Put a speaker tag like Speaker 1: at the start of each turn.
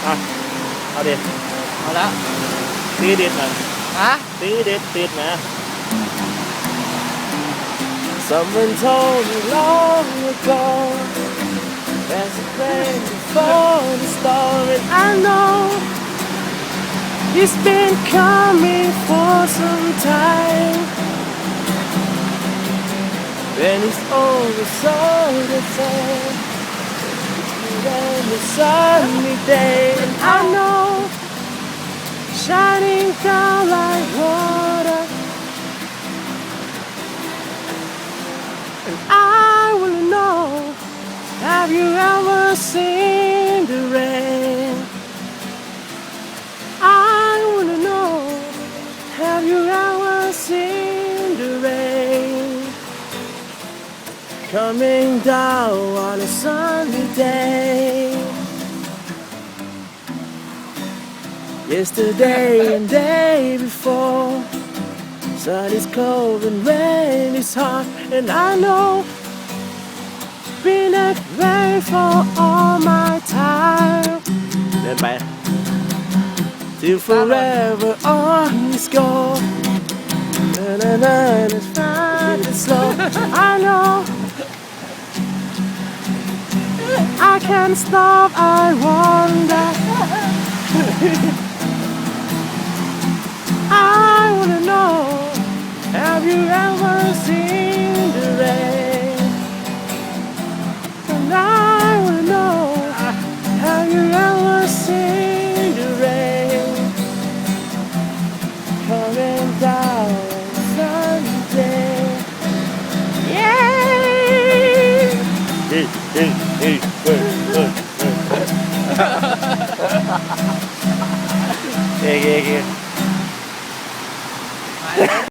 Speaker 1: อ่ะเอาดิ
Speaker 2: เอาแล้ว
Speaker 1: ตีดิดนะ
Speaker 2: ฮะ
Speaker 1: ตีดิดติดนะ Someone told me long ago there's a plan before the storm, and I know it's been coming for some time. When it's over, so the same. On the sunny day, and I know shining down like water, and I wanna know, have you ever seen the rain? I wanna know, have you ever seen the rain coming down on a sunny day? Yesterday and day before, sun is cold and rain is hot, and I know been that way for all my time. เดินไป till forever on this go. Na na na, it's fast and slow. I know I can't stop. I wonder. I wanna know, have you ever seen the rain? And I wanna know, have you ever seen the rain coming down someday? Yeah. Hey, hey, hey, hey, hey. Yeah, yeah, yeah.